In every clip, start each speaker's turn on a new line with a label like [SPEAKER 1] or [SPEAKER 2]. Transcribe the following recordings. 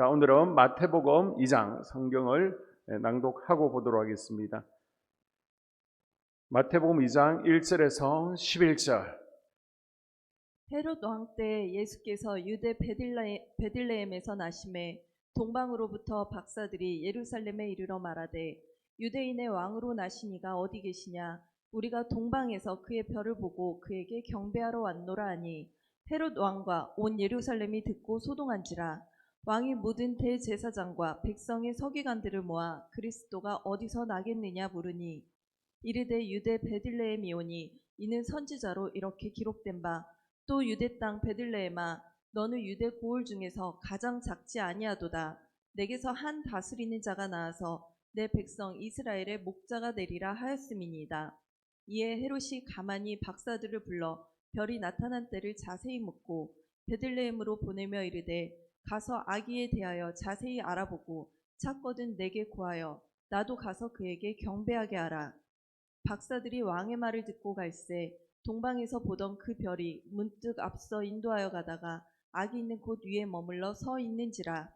[SPEAKER 1] 자, 오늘은 마태복음 2장 성경을 낭독하고 보도록 하겠습니다. 마태복음 2장 1절에서 11절.
[SPEAKER 2] 헤롯 왕 때 예수께서 유대 베들레헴에서 나심에 동방으로부터 박사들이 예루살렘에 이르러 말하되 유대인의 왕으로 나시니가 어디 계시냐? 우리가 동방에서 그의 별을 보고 그에게 경배하러 왔노라 하니 헤롯 왕과 온 예루살렘이 듣고 소동한지라. 왕이 모든 대제사장과 백성의 서기관들을 모아 그리스도가 어디서 나겠느냐 물으니 이르되 유대 베들레헴이오니 이는 선지자로 이렇게 기록된 바 또 유대 땅 베들레헴아 너는 유대 고을 중에서 가장 작지 아니하도다. 내게서 한 다스리는 자가 나와서 내 백성 이스라엘의 목자가 되리라 하였음이니이다. 이에 헤롯이 가만히 박사들을 불러 별이 나타난 때를 자세히 묻고 베들레헴으로 보내며 이르되 가서 아기에 대하여 자세히 알아보고 찾거든 내게 구하여 나도 가서 그에게 경배하게 하라. 박사들이 왕의 말을 듣고 갈새 동방에서 보던 그 별이 문득 앞서 인도하여 가다가 아기 있는 곳 위에 머물러 서 있는지라.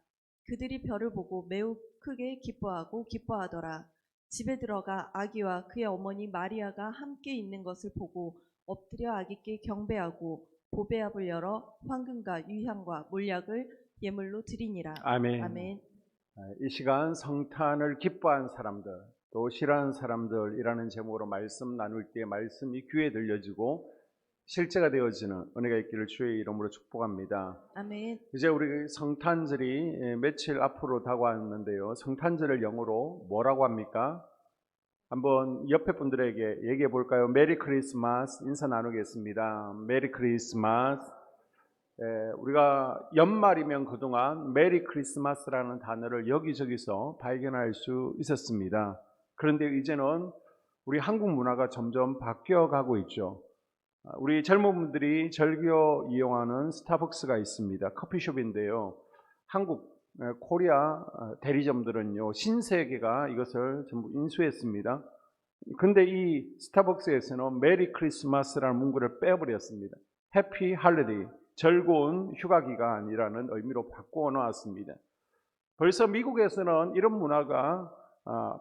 [SPEAKER 2] 그들이 별을 보고 매우 크게 기뻐하더라. 집에 들어가 아기와 그의 어머니 마리아가 함께 있는 것을 보고 엎드려 아기께 경배하고 보배압을 열어 황금과 유향과 몰약을 예물로 드리니라.
[SPEAKER 1] 아멘.
[SPEAKER 2] 아멘.
[SPEAKER 1] 이 시간 성탄을 기뻐한 사람들, 또 싫어하는 사람들이라는 제목으로 말씀 나눌 때 말씀이 귀에 들려지고 실제가 되어지는 은혜가 있기를 주의 이름으로 축복합니다.
[SPEAKER 2] 아멘.
[SPEAKER 1] 이제 우리 성탄절이 며칠 앞으로 다가왔는데요. 성탄절을 영어로 뭐라고 합니까? 한번 옆에 분들에게 얘기해 볼까요? 메리 크리스마스 인사 나누겠습니다. 메리 크리스마스. 우리가 연말이면 그동안 메리 크리스마스라는 단어를 여기저기서 발견할 수 있었습니다. 그런데 이제는 우리 한국 문화가 점점 바뀌어가고 있죠. 우리 젊은 분들이 즐겨 이용하는 스타벅스가 있습니다. 커피숍인데요. 한국 코리아 대리점들은요, 신세계가 이것을 전부 인수했습니다. 근데 이 스타벅스에서는 메리 크리스마스라는 문구를 빼버렸습니다. 해피 할리데이, 즐거운 휴가 기간이라는 의미로 바꾸어 놓았습니다. 벌써 미국에서는 이런 문화가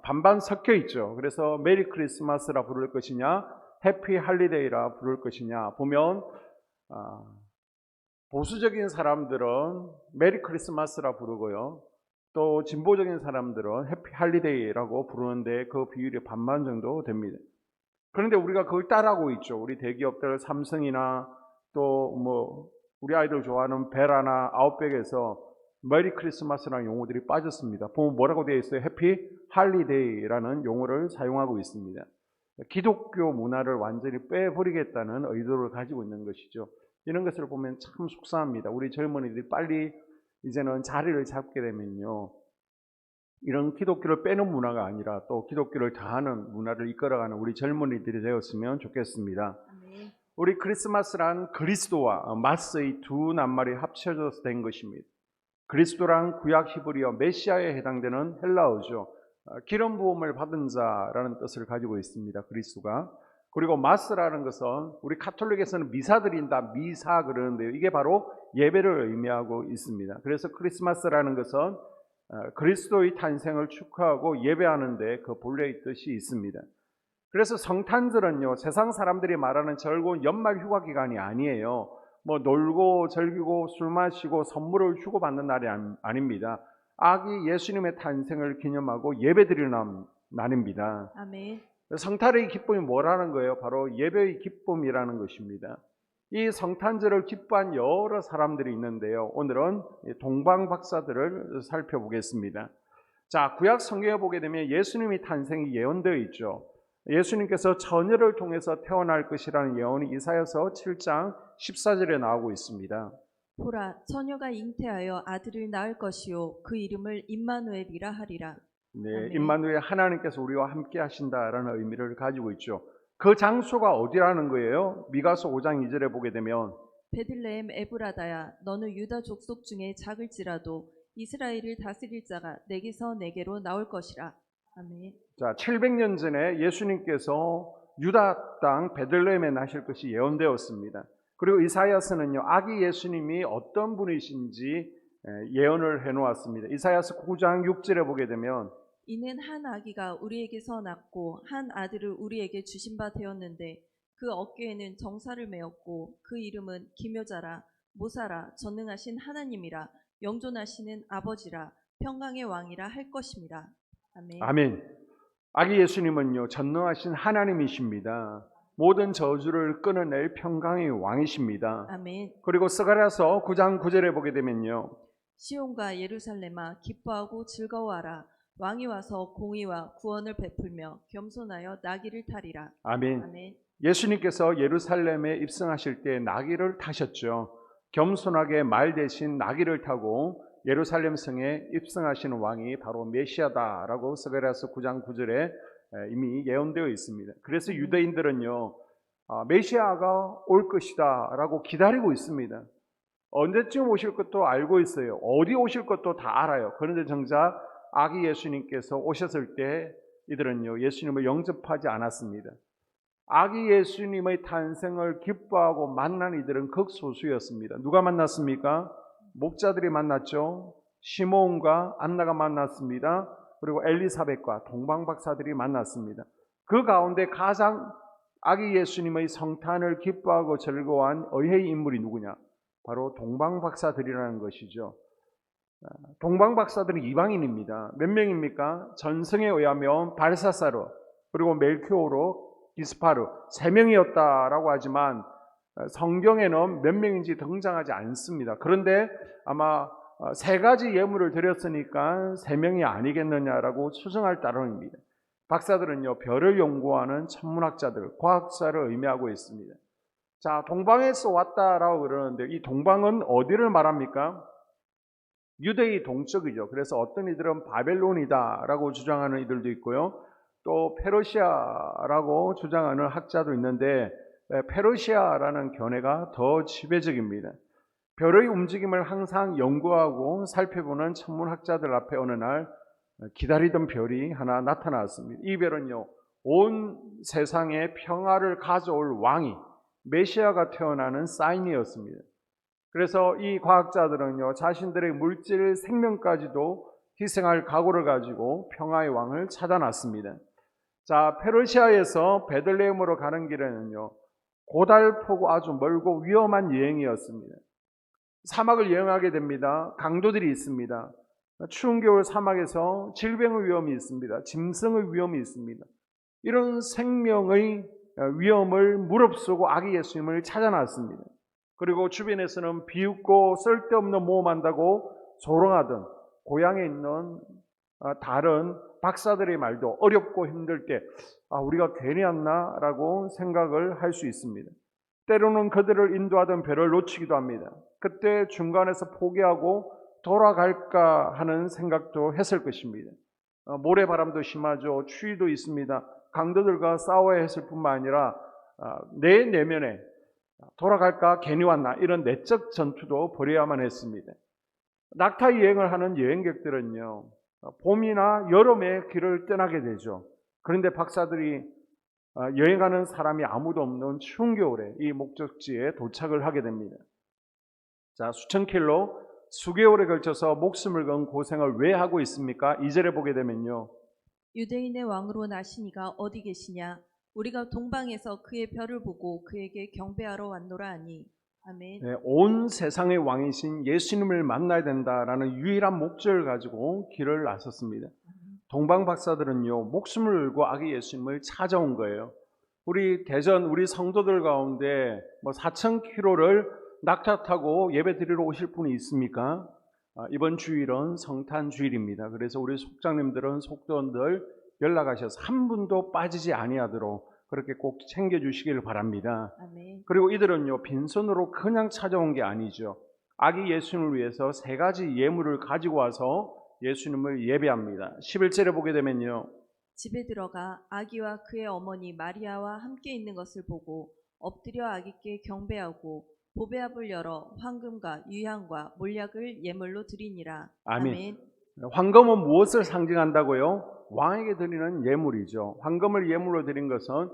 [SPEAKER 1] 반반 섞여 있죠. 그래서 메리 크리스마스라 부를 것이냐, 해피 할리데이라 부를 것이냐 보면 보수적인 사람들은 메리 크리스마스라 부르고요, 또 진보적인 사람들은 해피 할리데이라고 부르는데 그 비율이 반반 정도 됩니다. 그런데 우리가 그걸 따라하고 있죠. 우리 대기업들 삼성이나 또 우리 아이들 좋아하는 베라나 아웃백에서 메리 크리스마스라는 용어들이 빠졌습니다. 보면 뭐라고 되어 있어요? 해피 할리데이라는 용어를 사용하고 있습니다. 기독교 문화를 완전히 빼버리겠다는 의도를 가지고 있는 것이죠. 이런 것을 보면 참 속상합니다. 우리 젊은이들이 빨리 이제는 자리를 잡게 되면요, 이런 기독교를 빼는 문화가 아니라 또 기독교를 다하는 문화를 이끌어가는 우리 젊은이들이 되었으면 좋겠습니다.
[SPEAKER 2] 아멘.
[SPEAKER 1] 우리 크리스마스란 그리스도와 마스의 두 낱말이 합쳐져서 된 것입니다. 그리스도란 구약 히브리어 메시아에 해당되는 헬라어죠. 기름 부음을 받은 자라는 뜻을 가지고 있습니다. 그리스도가. 그리고 마스라는 것은 우리 카톨릭에서는 미사 드린다, 미사 그러는데요. 이게 바로 예배를 의미하고 있습니다. 그래서 크리스마스라는 것은 그리스도의 탄생을 축하하고 예배하는데 그 본래의 뜻이 있습니다. 그래서 성탄절은요, 세상 사람들이 말하는 즐거운 연말 휴가 기간이 아니에요. 놀고 즐기고 술 마시고 선물을 주고받는 날이 아닙니다. 아기 예수님의 탄생을 기념하고 예배드리는 날입니다.
[SPEAKER 2] 아멘.
[SPEAKER 1] 성탄의 기쁨이 뭐라는 거예요? 바로 예배의 기쁨이라는 것입니다. 이 성탄절을 기뻐한 여러 사람들이 있는데요. 오늘은 동방 박사들을 살펴보겠습니다. 자, 구약 성경에 보게 되면 예수님의 탄생이 예언되어 있죠. 예수님께서 처녀를 통해서 태어날 것이라는 예언이 이사야서 7장 14절에 나오고 있습니다.
[SPEAKER 2] 보라, 처녀가 잉태하여 아들을 낳을 것이요 그 이름을 임마누엘이라 하리라.
[SPEAKER 1] 네, 임마누엘, 하나님께서 우리와 함께 하신다라는 의미를 가지고 있죠. 그 장소가 어디라는 거예요? 미가서 5장 2절에 보게 되면
[SPEAKER 2] 베들레헴 에브라다야 너는 유다 족속 중에 작을지라도 이스라엘을 다스릴 자가 내게서 내게로 나올 것이라. 아멘.
[SPEAKER 1] 자, 700년 전에 예수님께서 유다 땅 베들레헴에 나실 것이 예언되었습니다. 그리고 이사야서는요, 아기 예수님이 어떤 분이신지 예언을 해놓았습니다. 이사야서 9장 6절에 보게 되면
[SPEAKER 2] 이는 한 아기가 우리에게서 낳고 한 아들을 우리에게 주신 바 되었는데 그 어깨에는 정사를 메었고 그 이름은 기묘자라 모사라 전능하신 하나님이라 영존하시는 아버지라 평강의 왕이라 할 것임이라. 아멘.
[SPEAKER 1] 아멘. 아기 예수님은요 전능하신 하나님이십니다. 모든 저주를 끊어낼 평강의 왕이십니다.
[SPEAKER 2] 아멘.
[SPEAKER 1] 그리고 스가랴서 9장 9절에 보게 되면요
[SPEAKER 2] 시온과 예루살렘아 기뻐하고 즐거워하라. 왕이 와서 공의와 구원을 베풀며 겸손하여 나귀를 타리라.
[SPEAKER 1] 아멘.
[SPEAKER 2] 아멘.
[SPEAKER 1] 예수님께서 예루살렘에 입성하실 때 나귀를 타셨죠. 겸손하게 말 대신 나귀를 타고 예루살렘 성에 입성하시는 왕이 바로 메시아다라고 스가랴서 9장 9절에 이미 예언되어 있습니다. 그래서 유대인들은요 메시아가 올 것이다라고 기다리고 있습니다. 언제쯤 오실 것도 알고 있어요. 어디 오실 것도 다 알아요. 그런데 정작 아기 예수님께서 오셨을 때 이들은요 예수님을 영접하지 않았습니다. 아기 예수님의 탄생을 기뻐하고 만난 이들은 극소수였습니다. 누가 만났습니까? 목자들이 만났죠. 시몬과 안나가 만났습니다. 그리고 엘리사벳과 동방박사들이 만났습니다. 그 가운데 가장 아기 예수님의 성탄을 기뻐하고 즐거워한 의회의 인물이 누구냐? 바로 동방박사들이라는 것이죠. 동방박사들은 이방인입니다. 몇 명입니까? 전승에 의하면 발사사르, 그리고 멜키오로, 기스파르 3명이었다라고 하지만 성경에는 몇 명인지 등장하지 않습니다. 그런데 아마 3가지 예물을 드렸으니까 3명이 아니겠느냐라고 추정할 따름입니다. 박사들은요 별을 연구하는 천문학자들, 과학자를 의미하고 있습니다. 자, 동방에서 왔다라고 그러는데 이 동방은 어디를 말합니까? 유대의 동쪽이죠. 그래서 어떤 이들은 바벨론이다라고 주장하는 이들도 있고요. 또 페르시아라고 주장하는 학자도 있는데 페르시아라는 견해가 더 지배적입니다. 별의 움직임을 항상 연구하고 살펴보는 천문학자들 앞에 어느 날 기다리던 별이 하나 나타났습니다. 이 별은요 온 세상에 평화를 가져올 왕이 메시아가 태어나는 사인이었습니다. 그래서 이 과학자들은요 자신들의 물질 생명까지도 희생할 각오를 가지고 평화의 왕을 찾아놨습니다. 자, 페르시아에서 베들레헴으로 가는 길에는요 고달프고 아주 멀고 위험한 여행이었습니다. 사막을 여행하게 됩니다. 강도들이 있습니다. 추운 겨울 사막에서 질병의 위험이 있습니다. 짐승의 위험이 있습니다. 이런 생명의 위험을 무릅쓰고 아기 예수님을 찾아놨습니다. 그리고 주변에서는 비웃고 쓸데없는 모험한다고 조롱하던 고향에 있는 다른 박사들의 말도 어렵고 힘들 때 우리가 괜히 왔나라고 생각을 할 수 있습니다. 때로는 그들을 인도하던 별을 놓치기도 합니다. 그때 중간에서 포기하고 돌아갈까 하는 생각도 했을 것입니다. 모래바람도 심하죠. 추위도 있습니다. 강도들과 싸워야 했을 뿐만 아니라 내 내면에 돌아갈까 괜히 왔나 이런 내적 전투도 벌여야만 했습니다. 낙타 여행을 하는 여행객들은요 봄이나 여름에 길을 떠나게 되죠. 그런데 박사들이 여행하는 사람이 아무도 없는 추운 겨울에 이 목적지에 도착을 하게 됩니다. 자, 수천 킬로 수개월에 걸쳐서 목숨을 건 고생을 왜 하고 있습니까? 2절에 보게 되면요
[SPEAKER 2] 유대인의 왕으로 나시니가 어디 계시냐? 우리가 동방에서 그의 별을 보고 그에게 경배하러 왔노라 하니. 아멘.
[SPEAKER 1] 네, 온 세상의 왕이신 예수님을 만나야 된다라는 유일한 목적을 가지고 길을 나섰습니다. 동방 박사들은요 목숨을 걸고 아기 예수님을 찾아온 거예요. 우리 대전 우리 성도들 가운데 4,000km를 낙타 타고 예배 드리러 오실 분이 있습니까? 이번 주일은 성탄 주일입니다. 그래서 우리 속장님들은 속도원들 연락하셔서 한 분도 빠지지 아니하도록 그렇게 꼭 챙겨주시길 바랍니다.
[SPEAKER 2] 아멘.
[SPEAKER 1] 그리고 이들은요 빈손으로 그냥 찾아온 게 아니죠. 아기 예수님을 위해서 3가지 예물을 가지고 와서 예수님을 예배합니다. 11절에 보게 되면요
[SPEAKER 2] 집에 들어가 아기와 그의 어머니 마리아와 함께 있는 것을 보고 엎드려 아기께 경배하고 보배압을 열어 황금과 유향과 몰약을 예물로 드리니라.
[SPEAKER 1] 아멘. 황금은 무엇을 상징한다고요? 왕에게 드리는 예물이죠. 황금을 예물로 드린 것은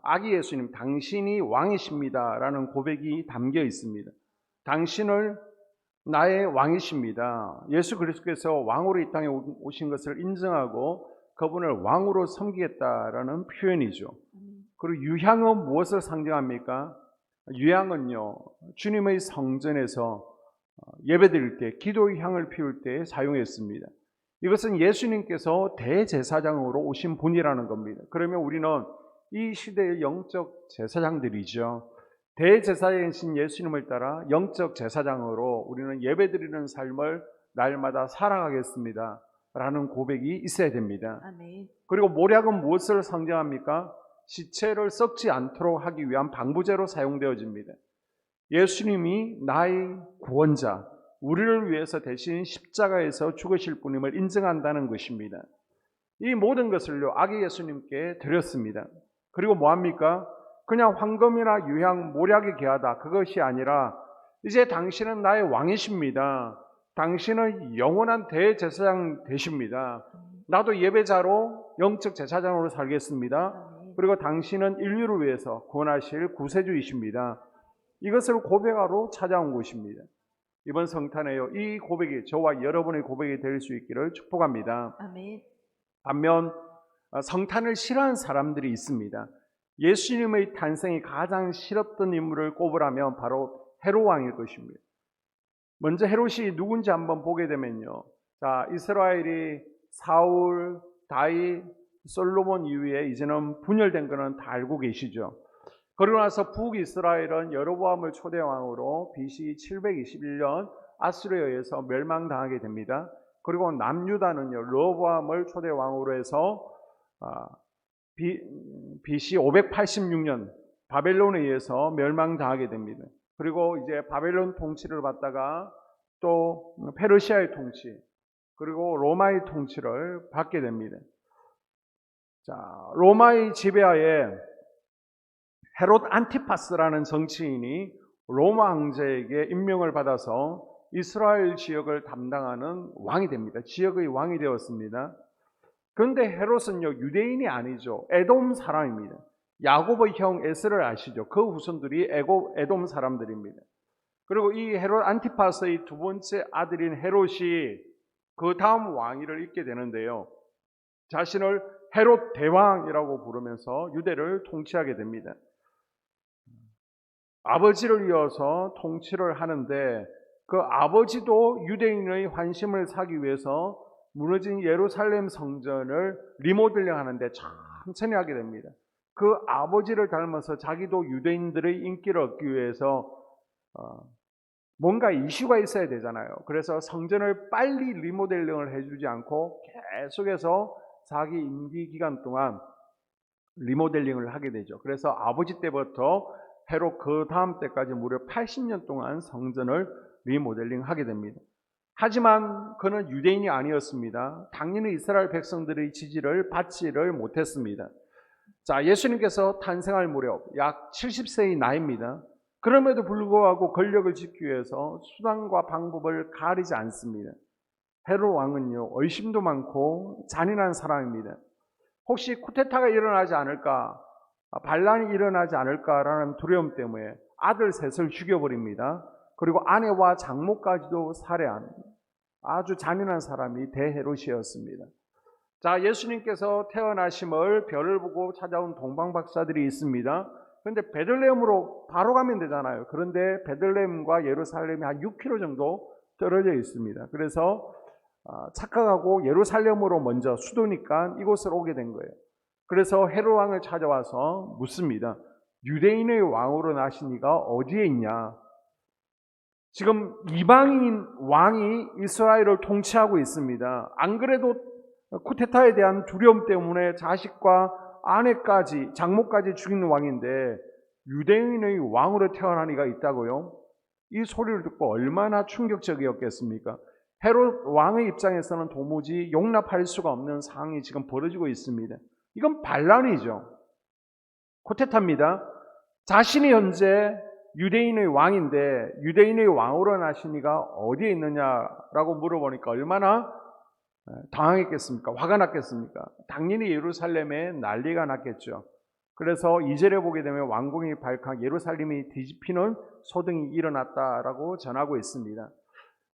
[SPEAKER 1] 아기 예수님 당신이 왕이십니다 라는 고백이 담겨 있습니다. 당신을 나의 왕이십니다. 예수 그리스도께서 왕으로 이 땅에 오신 것을 인정하고 그분을 왕으로 섬기겠다라는 표현이죠. 그리고 유향은 무엇을 상징합니까? 유향은요, 주님의 성전에서 예배드릴 때, 기도의 향을 피울 때 사용했습니다. 이것은 예수님께서 대제사장으로 오신 분이라는 겁니다. 그러면 우리는 이 시대의 영적 제사장들이죠. 대제사장이신 예수님을 따라 영적 제사장으로 우리는 예배드리는 삶을 날마다 살아가겠습니다 라는 고백이 있어야 됩니다.
[SPEAKER 2] 아멘.
[SPEAKER 1] 그리고 모략은 무엇을 상징합니까? 시체를 썩지 않도록 하기 위한 방부제로 사용되어집니다. 예수님이 나의 구원자, 우리를 위해서 대신 십자가에서 죽으실 분임을 인정한다는 것입니다. 이 모든 것을요, 아기 예수님께 드렸습니다. 그리고 뭐합니까? 그냥 황금이나 유향, 모략이 귀하다, 그것이 아니라 이제 당신은 나의 왕이십니다. 당신은 영원한 대제사장 되십니다. 나도 예배자로 영적 제사장으로 살겠습니다. 그리고 당신은 인류를 위해서 구원하실 구세주이십니다. 이것을 고백하러 찾아온 것입니다. 이번 성탄에요, 이 고백이 저와 여러분의 고백이 될 수 있기를 축복합니다.
[SPEAKER 2] 아멘.
[SPEAKER 1] 반면 성탄을 싫어하는 사람들이 있습니다. 예수님의 탄생이 가장 싫었던 인물을 꼽으라면 바로 헤롯 왕일 것입니다. 먼저 헤롯이 누군지 한번 보게 되면요, 자, 이스라엘이 사울, 다윗, 솔로몬 이후에 이제는 분열된 것은 다 알고 계시죠. 그러고 나서 북이스라엘은 여로보암을 초대 왕으로 BC 721년 아수르에 의해서 멸망당하게 됩니다. 그리고 남유다는요, 르호보암을 초대 왕으로 해서 BC 586년 바벨론에 의해서 멸망당하게 됩니다. 그리고 이제 바벨론 통치를 받다가 또 페르시아의 통치, 그리고 로마의 통치를 받게 됩니다. 자, 로마의 지배하에 헤롯 안티파스라는 정치인이 로마 황제에게 임명을 받아서 이스라엘 지역을 담당하는 왕이 됩니다. 지역의 왕이 되었습니다. 그런데 헤롯은요, 유대인이 아니죠. 에돔 사람입니다. 야곱의 형 에스를 아시죠? 그 후손들이 에돔 사람들입니다. 그리고 이 헤롯 안티파스의 두 번째 아들인 헤롯이 그 다음 왕위를 잇게 되는데요, 자신을 헤롯 대왕이라고 부르면서 유대를 통치하게 됩니다. 아버지를 이어서 통치를 하는데 그 아버지도 유대인의 환심을 사기 위해서 무너진 예루살렘 성전을 리모델링 하는데 천천히 하게 됩니다. 그 아버지를 닮아서 자기도 유대인들의 인기를 얻기 위해서 뭔가 이슈가 있어야 되잖아요. 그래서 성전을 빨리 리모델링을 해주지 않고 계속해서 자기 임기 기간 동안 리모델링을 하게 되죠. 그래서 아버지 때부터 헤롯 그 다음 때까지 무려 80년 동안 성전을 리모델링 하게 됩니다. 하지만 그는 유대인이 아니었습니다. 당연히 이스라엘 백성들의 지지를 받지를 못했습니다. 자, 예수님께서 탄생할 무렵 약 70세의 나이입니다. 그럼에도 불구하고 권력을 지키기 위해서 수단과 방법을 가리지 않습니다. 헤롯 왕은요, 의심도 많고 잔인한 사람입니다. 혹시 쿠데타가 일어나지 않을까, 반란이 일어나지 않을까라는 두려움 때문에 아들 셋을 죽여버립니다. 그리고 아내와 장모까지도 살해한 아주 잔인한 사람이 대헤롯이었습니다. 자, 예수님께서 태어나심을 별을 보고 찾아온 동방박사들이 있습니다. 그런데 베들레헴으로 바로 가면 되잖아요. 그런데 베들레헴과 예루살렘이 한 6km 정도 떨어져 있습니다. 그래서 착각하고 예루살렘으로 먼저 수도니까 이곳으로 오게 된 거예요. 그래서 헤롯 왕을 찾아와서 묻습니다. 유대인의 왕으로 나신 이가 어디에 있냐? 지금 이방인 왕이 이스라엘을 통치하고 있습니다. 안 그래도 쿠데타에 대한 두려움 때문에 자식과 아내까지 장모까지 죽이는 왕인데 유대인의 왕으로 태어난 이가 있다고요? 이 소리를 듣고 얼마나 충격적이었겠습니까? 헤롯 왕의 입장에서는 도무지 용납할 수가 없는 상황이 지금 벌어지고 있습니다. 이건 반란이죠. 쿠데타입니다. 자신이 현재 유대인의 왕인데 유대인의 왕으로 나신 이가 어디에 있느냐라고 물어보니까 얼마나 당황했겠습니까? 화가 났겠습니까? 당연히 예루살렘에 난리가 났겠죠. 그래서 2절에 보게 되면 왕궁이 발칵 예루살렘이 뒤집히는 소동이 일어났다라고 전하고 있습니다.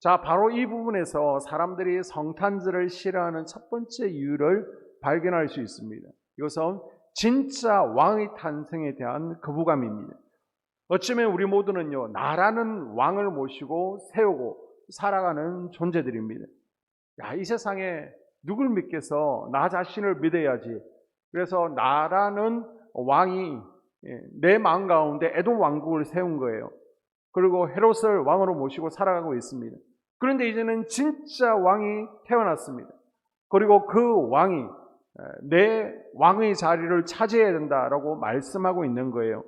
[SPEAKER 1] 자, 바로 이 부분에서 사람들이 성탄절을 싫어하는 첫 번째 이유를 발견할 수 있습니다. 이것은 진짜 왕의 탄생에 대한 거부감입니다. 어쩌면 우리 모두는요, 나라는 왕을 모시고 세우고 살아가는 존재들입니다. 야, 이 세상에 누굴 믿겠어? 나 자신을 믿어야지. 그래서 나라는 왕이 내 마음 가운데 에돔 왕국을 세운 거예요. 그리고 헤롯을 왕으로 모시고 살아가고 있습니다. 그런데 이제는 진짜 왕이 태어났습니다. 그리고 그 왕이 내 왕의 자리를 차지해야 된다라고 말씀하고 있는 거예요.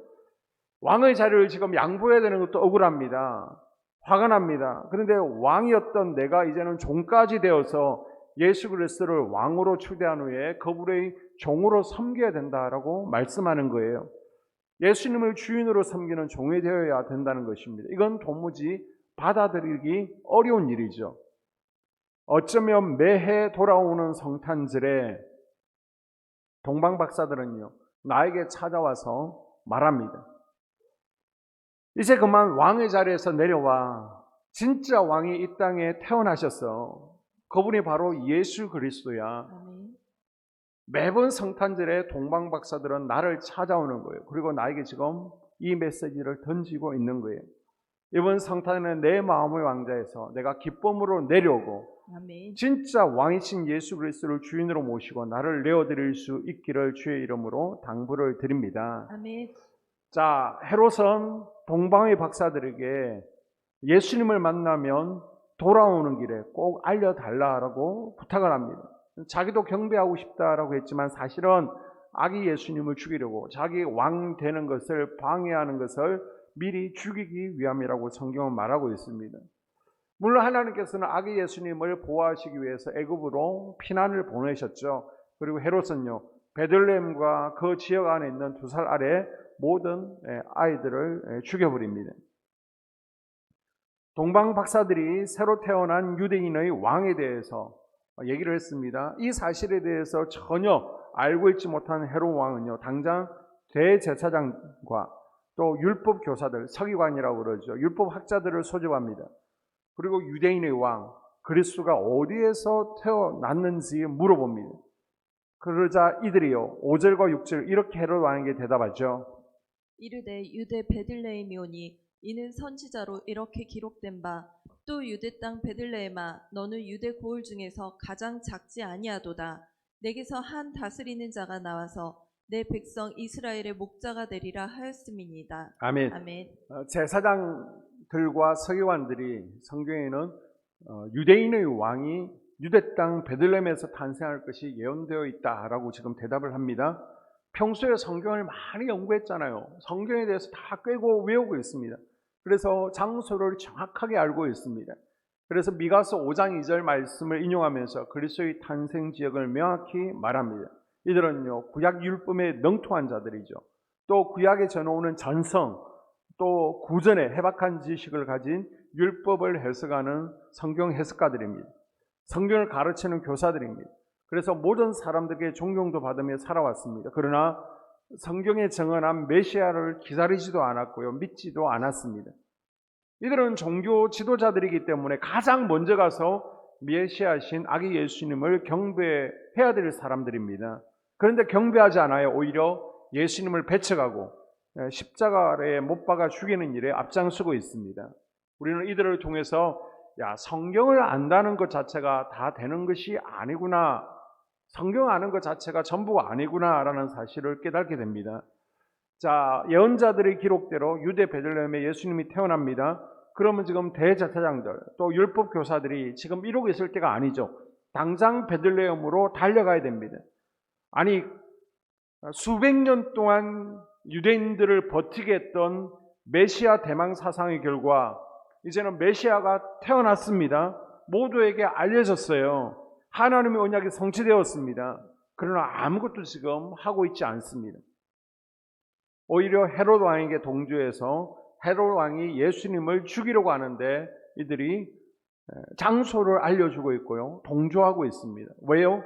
[SPEAKER 1] 왕의 자리를 지금 양보해야 되는 것도 억울합니다. 화가 납니다. 그런데 왕이었던 내가 이제는 종까지 되어서 예수 그리스도를 왕으로 추대한 후에 그분의 종으로 섬겨야 된다라고 말씀하는 거예요. 예수님을 주인으로 섬기는 종이 되어야 된다는 것입니다. 이건 도무지 받아들이기 어려운 일이죠. 어쩌면 매해 돌아오는 성탄절에 동방 박사들은요, 나에게 찾아와서 말합니다. 이제 그만 왕의 자리에서 내려와. 진짜 왕이 이 땅에 태어나셨어. 그분이 바로 예수 그리스도야.
[SPEAKER 2] 아멘.
[SPEAKER 1] 매번 성탄절에 동방 박사들은 나를 찾아오는 거예요. 그리고 나에게 지금 이 메시지를 던지고 있는 거예요. 이번 성탄에는 내 마음의 왕자에서 내가 기쁨으로 내려오고
[SPEAKER 2] 아멘.
[SPEAKER 1] 진짜 왕이신 예수 그리스도를 주인으로 모시고 나를 내어드릴 수 있기를 주의 이름으로 당부를 드립니다.
[SPEAKER 2] 아멘.
[SPEAKER 1] 자, 헤롯은 동방의 박사들에게 예수님을 만나면 돌아오는 길에 꼭 알려달라고 부탁을 합니다. 자기도 경배하고 싶다라고 했지만 사실은 아기 예수님을 죽이려고 자기 왕 되는 것을 방해하는 것을 미리 죽이기 위함이라고 성경은 말하고 있습니다. 물론 하나님께서는 아기 예수님을 보호하시기 위해서 애굽으로 피난을 보내셨죠. 그리고 헤롯은요, 베들레헴과 그 지역 안에 있는 2살 아래 모든 아이들을 죽여버립니다. 동방 박사들이 새로 태어난 유대인의 왕에 대해서 얘기를 했습니다. 이 사실에 대해서 전혀 알고 있지 못한 헤롯 왕은요, 당장 대제사장과 또 율법 교사들, 서기관이라고 그러죠. 율법 학자들을 소집합니다. 그리고 유대인의 왕 그리스도가 어디에서 태어났는지 물어봅니다. 그러자 이들이요, 5절과 6절 이렇게 헤롯 왕에게 대답하죠.
[SPEAKER 2] 이르되 유대 베들레헴이오니 이는 선지자로 이렇게 기록된 바 또 유대 땅 베들레헴아 너는 유대 고을 중에서 가장 작지 아니하도다. 내게서 한 다스리는 자가 나와서 내 백성 이스라엘의 목자가 되리라 하였음이니이다.
[SPEAKER 1] 아멘.
[SPEAKER 2] 아멘.
[SPEAKER 1] 제사장들과 서기관들이 성경에는 유대인의 왕이 유대 땅 베들레헴에서 탄생할 것이 예언되어 있다라고 지금 대답을 합니다. 평소에 성경을 많이 연구했잖아요. 성경에 대해서 다 꿰고 외우고 있습니다. 그래서 장소를 정확하게 알고 있습니다. 그래서 미가서 5장 2절 말씀을 인용하면서 그리스도의 탄생 지역을 명확히 말합니다. 이들은요, 구약 율법에 능통한 자들이죠. 또 구약에 전해오는 전성, 또 구전에 해박한 지식을 가진 율법을 해석하는 성경 해석가들입니다. 성경을 가르치는 교사들입니다. 그래서 모든 사람들에게 존경도 받으며 살아왔습니다. 그러나 성경에 정언한 메시아를 기다리지도 않았고요, 믿지도 않았습니다. 이들은 종교 지도자들이기 때문에 가장 먼저 가서 메시아신 아기 예수님을 경배해야 될 사람들입니다. 그런데 경배하지 않아요. 오히려 예수님을 배척하고 십자가에 못 박아 죽이는 일에 앞장서고 있습니다. 우리는 이들을 통해서 성경을 안다는 것 자체가 다 되는 것이 아니구나, 성경 아는 것 자체가 전부가 아니구나라는 사실을 깨닫게 됩니다. 자, 예언자들의 기록대로 유대 베들레헴에 예수님이 태어납니다. 그러면 지금 대제사장들 또 율법 교사들이 지금 이러고 있을 때가 아니죠. 당장 베들레헴으로 달려가야 됩니다. 아니, 수백 년 동안 유대인들을 버티게 했던 메시아 대망 사상의 결과 이제는 메시아가 태어났습니다. 모두에게 알려졌어요. 하나님의 언약이 성취되었습니다. 그러나 아무것도 지금 하고 있지 않습니다. 오히려 헤롯 왕에게 동조해서 헤롯 왕이 예수님을 죽이려고 하는데 이들이 장소를 알려주고 있고요, 동조하고 있습니다. 왜요?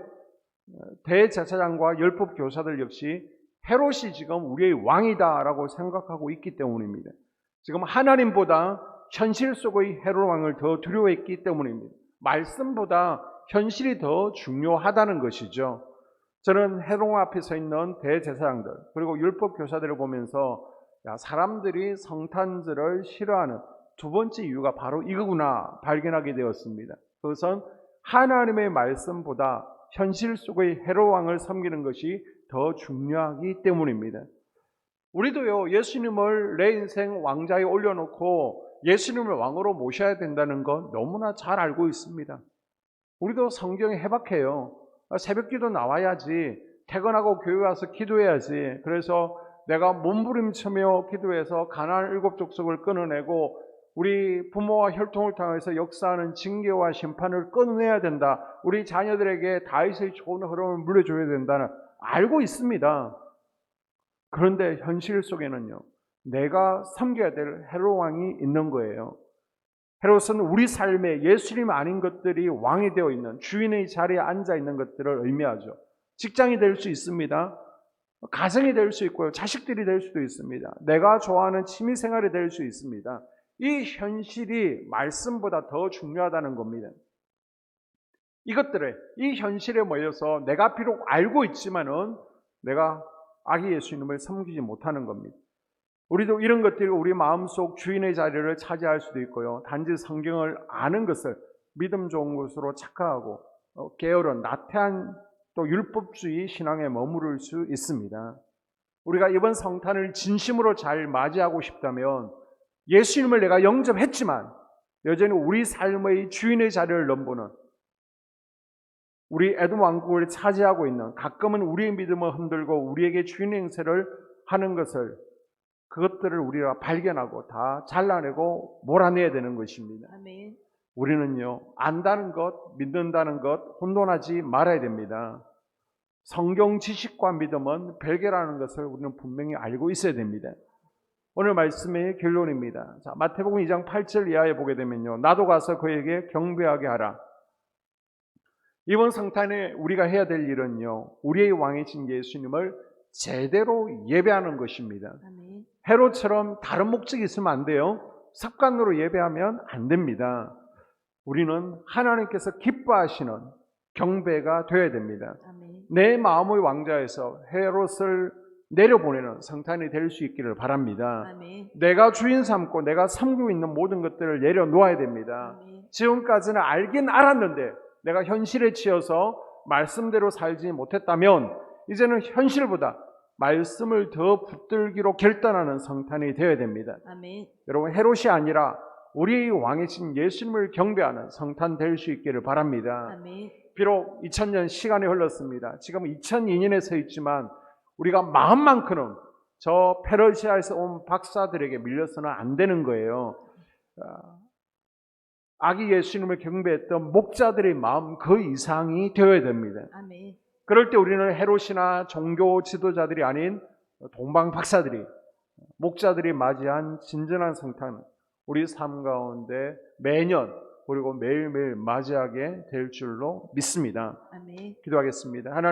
[SPEAKER 1] 대제사장과 율법 교사들 역시 헤롯이 지금 우리의 왕이다라고 생각하고 있기 때문입니다. 지금 하나님보다 현실 속의 헤롯 왕을 더 두려워했기 때문입니다. 말씀보다 현실이 더 중요하다는 것이죠. 저는 헤롯 왕 앞에 서 있는 대제사장들 그리고 율법 교사들을 보면서 사람들이 성탄절을 싫어하는 두 번째 이유가 바로 이거구나 발견하게 되었습니다. 그것은 하나님의 말씀보다 현실 속의 헤롯 왕을 섬기는 것이 더 중요하기 때문입니다. 우리도요, 예수님을 내 인생 왕좌에 올려놓고 예수님을 왕으로 모셔야 된다는 건 너무나 잘 알고 있습니다. 우리도 성경에 해박해요. 새벽기도 나와야지, 퇴근하고 교회 와서 기도해야지. 그래서 내가 몸부림치며 기도해서 가나안 7족속을 끊어내고 우리 부모와 혈통을 통해서 역사하는 징계와 심판을 끊어내야 된다. 우리 자녀들에게 다윗의 좋은 흐름을 물려줘야 된다는 알고 있습니다. 그런데 현실 속에는요, 내가 섬겨야 될 헤롯 왕이 있는 거예요. 헤롯은 우리 삶에 예수님 아닌 것들이 왕이 되어 있는, 주인의 자리에 앉아 있는 것들을 의미하죠. 직장이 될 수 있습니다. 가정이 될 수 있고요. 자식들이 될 수도 있습니다. 내가 좋아하는 취미생활이 될 수 있습니다. 이 현실이 말씀보다 더 중요하다는 겁니다. 이 현실에 모여서 내가 비록 알고 있지만은 내가 아기 예수님을 섬기지 못하는 겁니다. 우리도 이런 것들이 우리 마음속 주인의 자리를 차지할 수도 있고요. 단지 성경을 아는 것을 믿음 좋은 것으로 착각하고 게으른 나태한 또 율법주의 신앙에 머무를 수 있습니다. 우리가 이번 성탄을 진심으로 잘 맞이하고 싶다면 예수님을 내가 영접했지만 여전히 우리 삶의 주인의 자리를 넘보는 우리 에돔 왕국을 차지하고 있는 가끔은 우리의 믿음을 흔들고 우리에게 주인 행세를 하는 것을 그것들을 우리가 발견하고 다 잘라내고 몰아내야 되는 것입니다.
[SPEAKER 2] 아멘.
[SPEAKER 1] 우리는요, 안다는 것, 믿는다는 것 혼돈하지 말아야 됩니다. 성경 지식과 믿음은 별개라는 것을 우리는 분명히 알고 있어야 됩니다. 오늘 말씀의 결론입니다. 자, 마태복음 2장 8절 이하에 보게 되면요, 나도 가서 그에게 경배하게 하라. 이번 성탄에 우리가 해야 될 일은요, 우리의 왕이신 예수님을 제대로 예배하는 것입니다.
[SPEAKER 2] 아멘.
[SPEAKER 1] 헤롯처럼 다른 목적이 있으면 안 돼요. 습관으로 예배하면 안 됩니다. 우리는 하나님께서 기뻐하시는 경배가 되어야 됩니다.
[SPEAKER 2] 아멘.
[SPEAKER 1] 내 마음의 왕좌에서 헤롯을 내려보내는 성탄이 될 수 있기를 바랍니다.
[SPEAKER 2] 아멘.
[SPEAKER 1] 내가 주인 삼고 내가 섬기고 있는 모든 것들을 내려놓아야 됩니다.
[SPEAKER 2] 아멘.
[SPEAKER 1] 지금까지는 알긴 알았는데 내가 현실에 치여서 말씀대로 살지 못했다면 이제는 현실보다 말씀을 더 붙들기로 결단하는 성탄이 되어야 됩니다.
[SPEAKER 2] 아멘.
[SPEAKER 1] 여러분, 헤롯이 아니라 우리의 왕이신 예수님을 경배하는 성탄 될 수 있기를 바랍니다.
[SPEAKER 2] 아멘.
[SPEAKER 1] 비록 2000년 시간이 흘렀습니다. 지금 2002년에 서 있지만 우리가 마음만큼은 저 페르시아에서 온 박사들에게 밀려서는 안 되는 거예요. 아기 예수님을 경배했던 목자들의 마음 그 이상이 되어야 됩니다.
[SPEAKER 2] 아멘.
[SPEAKER 1] 그럴 때 우리는 헤롯이나 종교 지도자들이 아닌 동방 박사들이, 목자들이 맞이한 진정한 성탄, 우리 삶 가운데 매년 그리고 매일매일 맞이하게 될 줄로 믿습니다.
[SPEAKER 2] 아멘.
[SPEAKER 1] 기도하겠습니다. 하나님